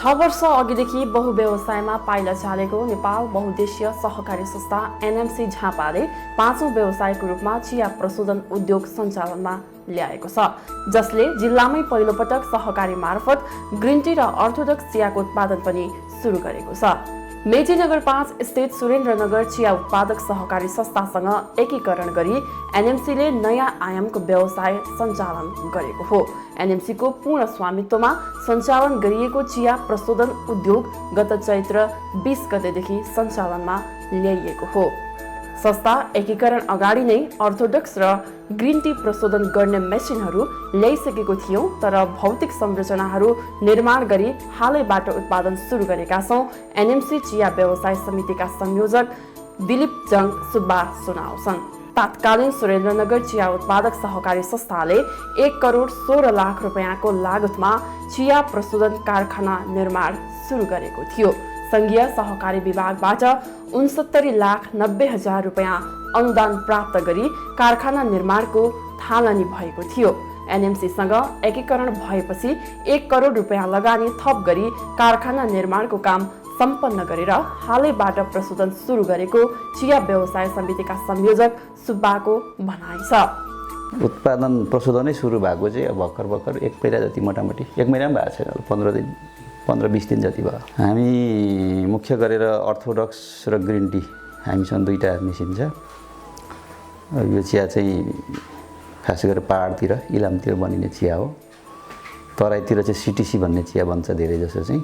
6 वर्ष अघिदेखि बहुव्यवसायमा पाइला चालेको नेपाल बहुद्देशीय सहकारी संस्था एनएमसी झापाले 5औं व्यवसायको रूपमा चिया प्रशोधन उद्योग सञ्चालनमा ल्याएको छ, जसले जिल्लामै पहिलोपटक सहकारी मार्फत ग्रिन टी र अर्थोडक्स चियाको उत्पादन पनि सुरु गरेको छ। मेचीनगर 5 स्थित सुरेन्द्रनगर चिया उत्पादक सहकारी संस्थासँग एकीकरण गरी एनएमसीले नयाँ आयामको व्यवसाय सञ्चालन गरेको हो। एनएमसीको पूर्ण स्वामित्वमा सञ्चालन गरिएको चिया प्रशोधन उद्योग गत चैत्र 20 गतेदेखि सञ्चालनमा ल्याइएको हो। संस्था एकीकरण अगाडि नै अर्थोडक्स र ग्रिन टी प्रशोधन गर्ने मेसिनहरू ल्याइसकेको थियो, तर भौतिक संरचनाहरू निर्माण गरी हालैबाट उत्पादन सुरु गरेका छौं। एनएमसी चिया व्यवसाय समितिका संयोजक दिलीप जङ सुब्बा सुनाउँछन्। तात्कालीन सुरेन्द्रनगर चिया उत्पादक सहकारी संस्थाले 1 करोड 16 लाख रुपैयाँको लागतमा चिया प्रशोधन कारखाना निर्माण सुरु गरेको थियो। संघीय सहकारी विभागबाट 69 लाख 90 हजार रुपैयाँ अनुदान प्राप्त गरी कारखाना निर्माणको थालनी भएको थियो। एनएमसीसँग एकीकरण भएपछि 1 करोड रुपैयाँ लगानी थप गरी कारखाना निर्माणको काम सम्पन्न गरेर हालैबाट प्रशोधन सुरु गरेको चिया व्यवसाय समितिका संयोजक सुब्बाको भनाइ छ। उत्पादन प्रशोधनै सुरु भएको चाहिँ अब भर्खर 1 महिना जति, मोटामोटी 1 महिना पनि भएको छैन, 15-20 दिन जति भयो। हामी मुख्य गरेर अर्थोडक्स र ग्रिन टी हामीसँग 2टा मेसिन छ। यो चिया चाहिँ खास गरेर पहाडतिर इलामतिर बनिने चिया हो। तराईतिर चाहिँ सिटिसी भन्ने चिया बन्छ धेरै जसो चाहिँ।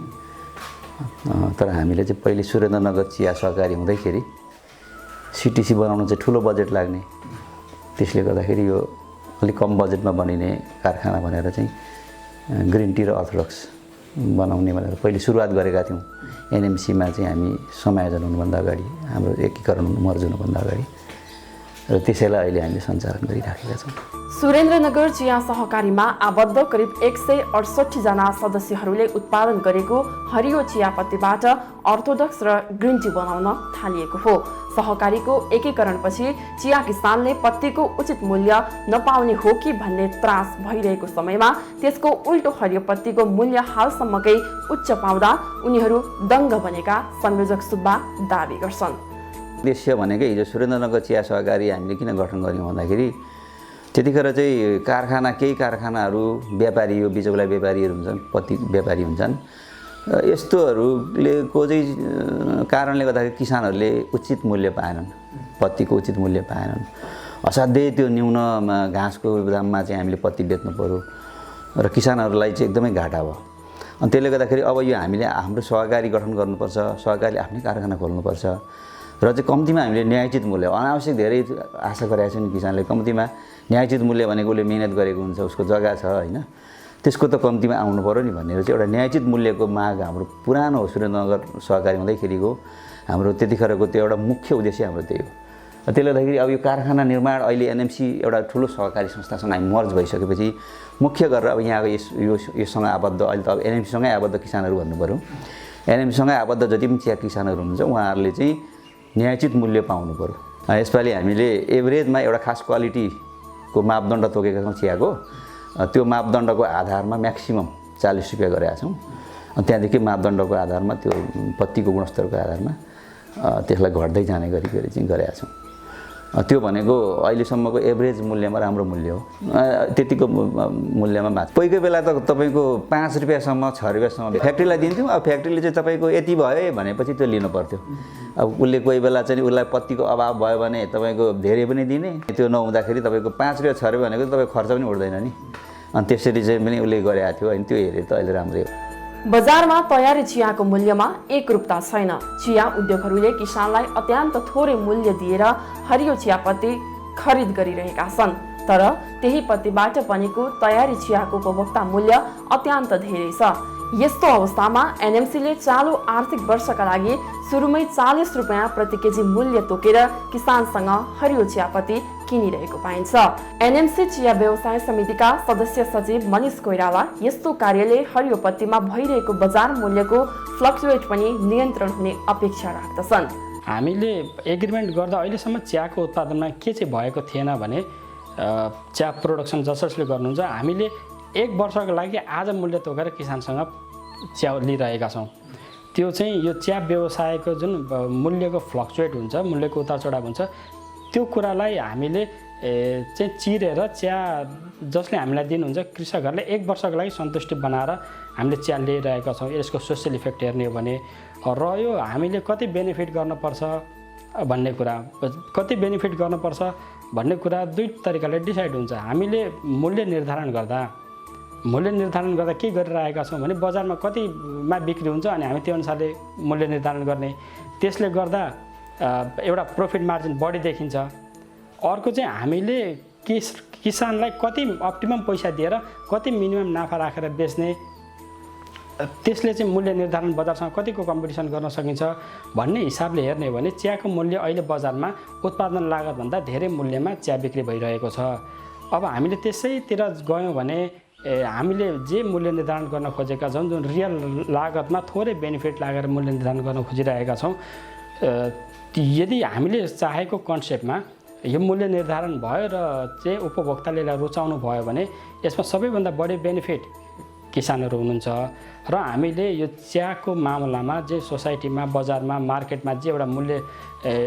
तर हामीले चाहिँ पहिले सुरेन्द्रनगर चिया सहकारी हुँदैखेरि सिटिसी बनाउन चाहिँ ठुलो बजेट लाग्ने, त्यसले गर्दाखेरि यो अलिक कम बजेटमा बनिने कारखाना भनेर चाहिँ ग्रिन टी र अर्थोडक्स बनाउने भनेर पहिले सुरुवात गरेका थियौँ। एनएमसीमा चाहिँ हामी समायोजन हुनुभन्दा अगाडि, हाम्रो एकीकरण मर्ज हुनुभन्दा अगाडि, र त्यसैलाई अहिले हामीले सञ्चालन गरिराखेका छौँ। सुरेन्द्रनगर चिया सहकारीमा आबद्ध करिब 168 जना सदस्यहरूले उत्पादन गरेको हरियो चियापत्तीबाट अर्थोडक्स र ग्रिन टी बनाउन थालिएको हो। सहकारीको एकीकरणपछि चिया किसानले पत्तीको उचित मूल्य नपाउने हो कि भन्ने त्रास भइरहेको समयमा त्यसको उल्टो हरियो पत्तीको मूल्य हालसम्मकै उच्च पाउँदा उनीहरू दङ्ग बनेका संयोजक सुब्बा दावी गर्छन्। उद्देश्य भनेको हिजो सुरेन्द्रनगर चिया सहकारी हामीले किन गठन गर्यौँ भन्दाखेरि त्यतिखेर चाहिँ केही कारखानाहरू व्यापारी, यो बिचौला व्यापारीहरू हुन्छन्, पत्ती व्यापारी हुन्छन्, यस्तोहरूले को चाहिँ कारणले गर्दाखेरि किसानहरूले उचित मूल्य पाएनन्, पत्तीको उचित मूल्य पाएनन्। असाध्यै त्यो न्यून घाँसको दाममा चाहिँ हामीले पत्ती बेच्नु पर्यो र किसानहरूलाई चाहिँ एकदमै घाटा भयो। अनि त्यसले गर्दाखेरि अब यो हामीले हाम्रो सहकारी गठन गर्नुपर्छ, सहकारीले आफ्नै कारखाना खोल्नुपर्छ र चाहिँ कम्तीमा हामीले न्यायोचित मूल्य, अनावश्यक धेरै आशा गरेका छौँ किसानले, कम्तीमा न्यायोचित मूल्य भनेको उसले मेहनत गरेको हुन्छ, उसको जग्गा छ होइन, त्यसको त कम्तीमा आउनु पर्यो नि भनेर चाहिँ एउटा न्यायोचित मूल्यको माग हाम्रो पुरानो हो। सुरेन्द्रनगर सहकारी हुँदैखेरिको हाम्रो त्यतिखेरको त्यो एउटा मुख्य उद्देश्य हाम्रो त्यही हो। त्यसले गर्दाखेरि अब यो कारखाना निर्माण अहिले एनएमसी एउटा ठुलो सहकारी संस्थासँग हामी मर्ज भइसकेपछि मुख्य गरेर अब यहाँको योसँग आबद्ध, अहिले त अब एनएमसीसँगै आबद्ध किसानहरू भन्नु पऱ्यो, एनएमसीसँगै आबद्ध जति पनि चिया किसानहरू हुनुहुन्छ उहाँहरूले चाहिँ न्यायोचित मूल्य पाउनु पर्यो। यसपालि हामीले एभरेजमा एउटा खास क्वालिटीको मापदण्ड तोकेका छौँ चियाको। त्यो मापदण्डको आधारमा म्याक्सिमम 40 रुपियाँ गरेका छौँ। त्यहाँदेखि मापदण्डको आधारमा त्यो पत्तीको गुणस्तरको आधारमा त्यसलाई घट्दै जाने गरी चाहिँ गरेका छौँ। त्यो भनेको अहिलेसम्मको एभरेज मूल्यमा राम्रो मूल्य हो। त्यतिको मूल्यमा बाँच्छ। कोही बेला त तपाईँको 5 रुपियाँसम्म 6 रुपियाँसम्म फ्याक्ट्रीलाई दिन्थ्यौँ। अब फ्याक्ट्रीले चाहिँ तपाईँको यति भयो भनेपछि त्यो लिनु पर्थ्यो। अब उसले कोही बेला चाहिँ उसलाई पत्तीको अभाव भयो भने तपाईँको धेरै पनि दिने, त्यो नहुँदाखेरि तपाईँको 5 रुपियाँ 6 रुपियाँ भनेको तपाईँको खर्च पनि उठ्दैन नि। अनि त्यसरी चाहिँ पनि उसले गरेको थियो होइन, त्यो हेरेर त अहिले राम्रै हो। बजारमा तयारी चियाको मूल्यमा एकरूपता छैन। चिया उद्योगहरूले किसानलाई अत्यन्त थोरै मूल्य दिएर हरियो चियापत्ती खरिद गरिरहेका छन्, तर त्यही पत्तीबाट बनेको तयारी चियाको उपभोक्ता मूल्य अत्यन्त धेरै छ। यस्तो अवस्थामा एनएमसीले चालु आर्थिक वर्षका लागि सुरुमै 40 रुपियाँ प्रति केजी मूल्य तोकेर किसानसँग हरियो चियापत्ती किनिरहेको पाइन्छ। एनएमसी चिया व्यवसाय समितिका सदस्य सचिव मनिष कोइराला यस्तो कार्यले हरियो पत्तीमा भइरहेको बजार मूल्यको फ्लक्चुएट पनि नियन्त्रण हुने अपेक्षा राख्दछन्। हामीले एग्रिमेन्ट गर्दा अहिलेसम्म चियाको उत्पादनमा के चाहिँ भएको थिएन भने चिया प्रोडक्सन जसले गर्नुहुन्छ हामीले 1 वर्षको लागि आज मूल्य तोकेर किसानसँग चिया लिइरहेका छौँ। त्यो चाहिँ यो चिया व्यवसायको जुन मूल्यको फ्लक्चुएट हुन्छ, मूल्यको उतार चढाव हुन्छ, त्यो कुरालाई हामीले चाहिँ चिरेर चिया जसले हामीलाई दिनुहुन्छ कृषकहरूले 1 वर्षको लागि सन्तुष्टि बनाएर हामीले चिया लिइरहेका छौँ। यसको सोसियल इफेक्ट हेर्ने हो भने रह्यो हामीले कति बेनिफिट गर्नुपर्छ भन्ने कुरा, कति बेनिफिट गर्नुपर्छ भन्ने कुरा दुई तरिकाले डिसाइड हुन्छ। हामीले मूल्य निर्धारण गर्दा के गरिरहेका छौँ भने बजारमा कतिमा बिक्री हुन्छ अनि हामी त्यो अनुसारले मूल्य निर्धारण गर्ने, त्यसले गर्दा एउटा प्रोफिट मार्जिन बढी देखिन्छ। अर्को चाहिँ हामीले किसानलाई कति अप्टिमम पैसा दिएर कति मिनिमम नाफा राखेर बेच्ने, त्यसले चाहिँ मूल्य निर्धारण बजारसँग कतिको कम्पिटिसन गर्न सकिन्छ भन्ने हिसाबले हेर्ने हो भने चियाको मूल्य अहिले बजारमा उत्पादन लागतभन्दा धेरै मूल्यमा चिया बिक्री भइरहेको छ। अब हामीले त्यसैतिर गयौँ भने हामीले जे मूल्य निर्धारण गर्न खोजेका छौँ, जुन रियल लागतमा थोरै बेनिफिट लागेर मूल्य निर्धारण गर्न खोजिरहेका छौँ, यदि हामीले चाहेको कन्सेप्टमा यो मूल्य निर्धारण भयो र चाहिँ उपभोक्ताले यसलाई रुचाउनु भयो भने यसमा सबैभन्दा बढी बेनिफिट किसानहरू हुनुहुन्छ। र हामीले यो चियाको मामलामा जे सोसाइटीमा, बजारमा, मार्केटमा जे एउटा मूल्य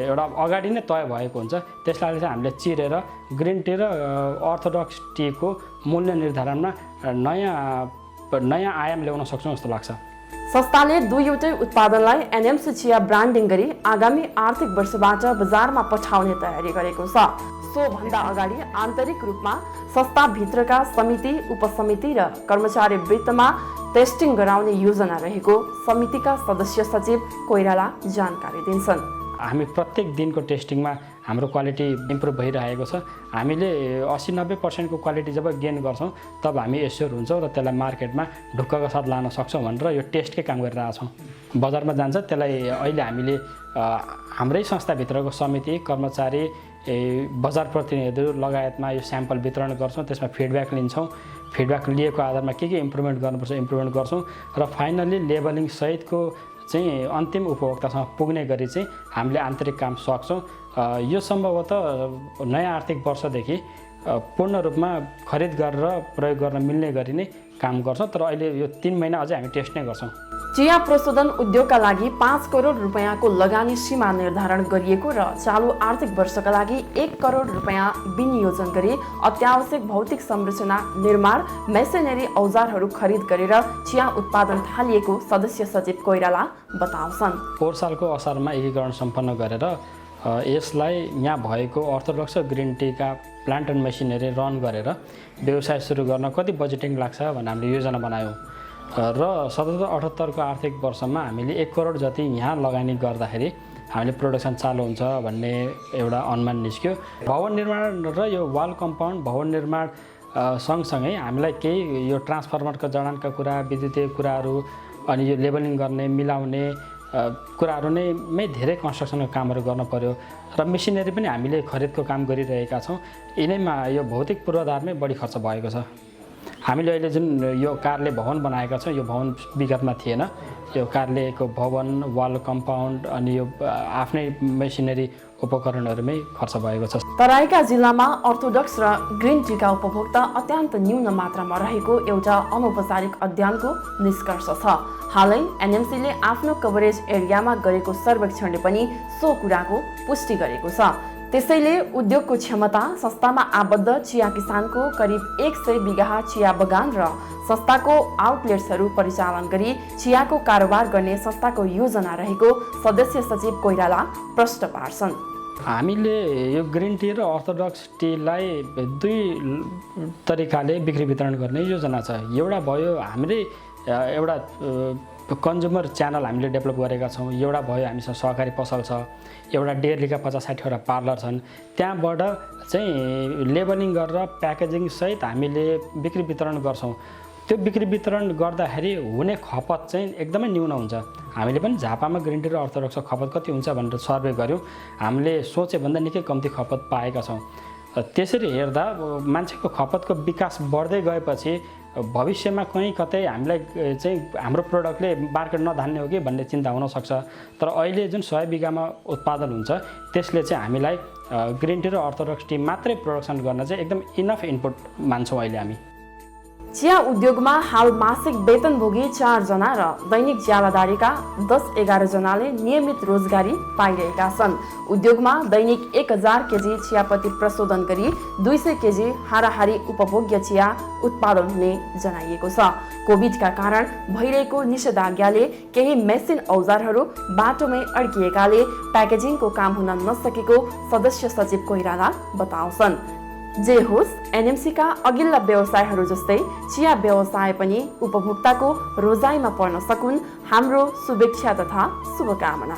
एउटा अगाडि नै तय भएको हुन्छ, त्यसलाई चाहिँ हामीले चिरेर ग्रिन टी र अर्थोडक्स टीको मूल्य निर्धारणमा नयाँ आयाम ल्याउन सक्छौँ जस्तो लाग्छ। संस्थाले दुईवटै उत्पादनलाई एनएमसी चिया ब्रान्डिङ गरी आगामी आर्थिक वर्षबाट बजारमा पठाउने तयारी गरेको छ। सोभन्दा अगाडि आन्तरिक रूपमा संस्थाभित्रका समिति, उपसमिति र कर्मचारी वृत्तमा टेस्टिङ गराउने योजना रहेको समितिका सदस्य सचिव कोइराला जानकारी दिन्छन्। हामी प्रत्येक दिनको टेस्टिङमा हाम्रो क्वालिटी इम्प्रुभ भइरहेको छ। हामीले 80-90% को क्वालिटी जब गेन गर्छौँ तब हामी एस्योर हुन्छौँ र त्यसलाई मार्केटमा ढुक्कका साथ लान सक्छौँ भनेर यो टेस्टकै काम गरिरहेछौँ। बजारमा जान्छ त्यसलाई अहिले हामीले हाम्रै संस्थाभित्रको समिति, कर्मचारी, बजार प्रतिनिधिहरू लगायतमा यो स्याम्पल वितरण गर्छौँ, त्यसमा फिडब्याक लिन्छौँ। फिडब्याक लिएको आधारमा के इम्प्रुभमेन्ट गर्नुपर्छ इम्प्रुभमेन्ट गर्छौँ र फाइनल्ली लेबलिङ सहितको चाहिँ अन्तिम उपभोक्तासँग पुग्ने गरी चाहिँ हामीले आन्तरिक काम सक्छौँ। यो सम्भवतः नयाँ आर्थिक वर्षदेखि पूर्ण रूपमा खरिद गरेर प्रयोग गर्न मिल्ने गरी नै काम गर्छौँ। तर अहिले यो 3 महिना अझै हामी टेस्ट नै गर्छौँ। चिया प्रशोधन उद्योगका लागि 5 करोड रुपैयाँको लगानी सीमा निर्धारण गरिएको र चालु आर्थिक वर्षका लागि 1 करोड रुपैयाँ विनियोजन गरी अत्यावश्यक भौतिक संरचना निर्माण, मेसिनरी औजारहरू खरिद गरेर चिया उत्पादन थालिएको सदस्य सचिव कोइराला बताउँछन्। पोहोर सालको असारमा एकीकरण सम्पन्न गरेर यसलाई यहाँ भएको अर्थोडक्स ग्रिन टीका प्लान्ट एन्ड मेसिनरी रन गरेर व्यवसाय सुरु गर्न कति बजेटिङ लाग्छ भनेर हामीले योजना बनायौँ र 77-78 को आर्थिक वर्षमा हामीले 1 करोड जति यहाँ लगानी गर्दाखेरि हामीले प्रोडक्सन चालु हुन्छ भन्ने एउटा अनुमान निस्क्यो। भवन निर्माण र यो वाल कम्पाउन्ड भवन निर्माण सँगसँगै हामीलाई केही यो ट्रान्सफर्मरको जडानका कुरा, विद्युतीय कुराहरू अनि यो लेबलिङ गर्ने, मिलाउने कुराहरू नै धेरै कन्स्ट्रक्सनको कामहरू गर्न पर्यो र मेसिनरी पनि हामीले खरिदको काम गरिरहेका छौँ। यिनैमा यो भौतिक पूर्वाधारमै बढी खर्च भएको छ। हामीले अहिले जुन यो कार्यालय भवन बनाएका छौँ, यो भवन विगतमा थिएन। यो कार्यालयको भवन, वाल कम्पाउन्ड अनि यो आफ्नै मेसिनरी उपकरणहरूमै खर्च भएको छ। तराईका जिल्लामा अर्थोडक्स र ग्रिन टीका उपभोक्ता अत्यन्त न्यून मात्रामा रहेको एउटा अनौपचारिक अध्ययनको निष्कर्ष छ। हालै एनएमसीले आफ्नो कभरेज एरियामा गरेको सर्वेक्षणले पनि सो कुराको पुष्टि गरेको छ। त्यसैले उद्योगको क्षमता, संस्थामा आबद्ध चिया किसानको करिब 100 बिघा चिया बगान र संस्थाको आउटलेट्सहरू परिचालन गरी चियाको कारोबार गर्ने संस्थाको योजना रहेको सदस्य सचिव कोइराला प्रश्न पार्छन्। हामीले यो ग्रिन टी र अर्थोडक्स टीलाई 2 तरिकाले बिक्री वितरण गर्ने योजना छ। एउटा भयो हामीले एउटा कन्ज्युमर च्यानल हामीले डेभलप गरेका छौँ। एउटा भयो हामीसँग सहकारी पसल छ, एउटा डेयरीका 50-60 वटा पार्लर छन्। त्यहाँबाट चाहिँ लेबलिङ गरेर प्याकेजिङ सहित हामीले बिक्री वितरण गर्छौँ। त्यो बिक्री वितरण गर्दाखेरि हुने खपत चाहिँ एकदमै न्यून हुन्छ। हामीले पनि झापामा ग्रिन टी र अर्थोडक्सको खपत कति हुन्छ भनेर सर्वे गऱ्यौँ। हामीले सोचेभन्दा निकै कम्ती खपत पाएका छौँ। त्यसरी हेर्दा मान्छेको खपतको विकास बढ्दै गएपछि भविष्यमा कहीँ कतै हामीलाई चाहिँ हाम्रो प्रोडक्टले मार्केट नधान्ने हो कि भन्ने चिन्ता हुनसक्छ। तर अहिले जुन 100 बिघामा उत्पादन हुन्छ त्यसले चाहिँ हामीलाई ग्रिन टी र अर्थोडक्स टी मात्रै प्रोडक्सन गर्न चाहिँ एकदम इनफ इनपुट मान्छौँ अहिले हामी। चिया उद्योगमा हाल मासिक वेतनभोगी 4 जना र दैनिक ज्यालादारीका 10-11 जनाले नियमित रोजगारी पाइरहेका छन्। उद्योगमा दैनिक 1000 केजी चियापत्ती प्रशोधन गरी 200 केजी हाराहारी उपभोग्य चिया उत्पादन हुने जनाइएको छ। कोभिडका कारण भइरहेको निषेधाज्ञाले केही मेसिन औजारहरू बाटोमै अड्किएकाले प्याकेजिङको काम हुन नसकेको सदस्य सचिव कोइराला बताउँछन्। जे होस्, एनएमसीका अघिल्ला व्यवसायहरू जस्तै चिया व्यवसाय पनि उपभोक्ताको रोजाइमा पर्न सकुन् हाम्रो शुभेच्छा तथा शुभकामना।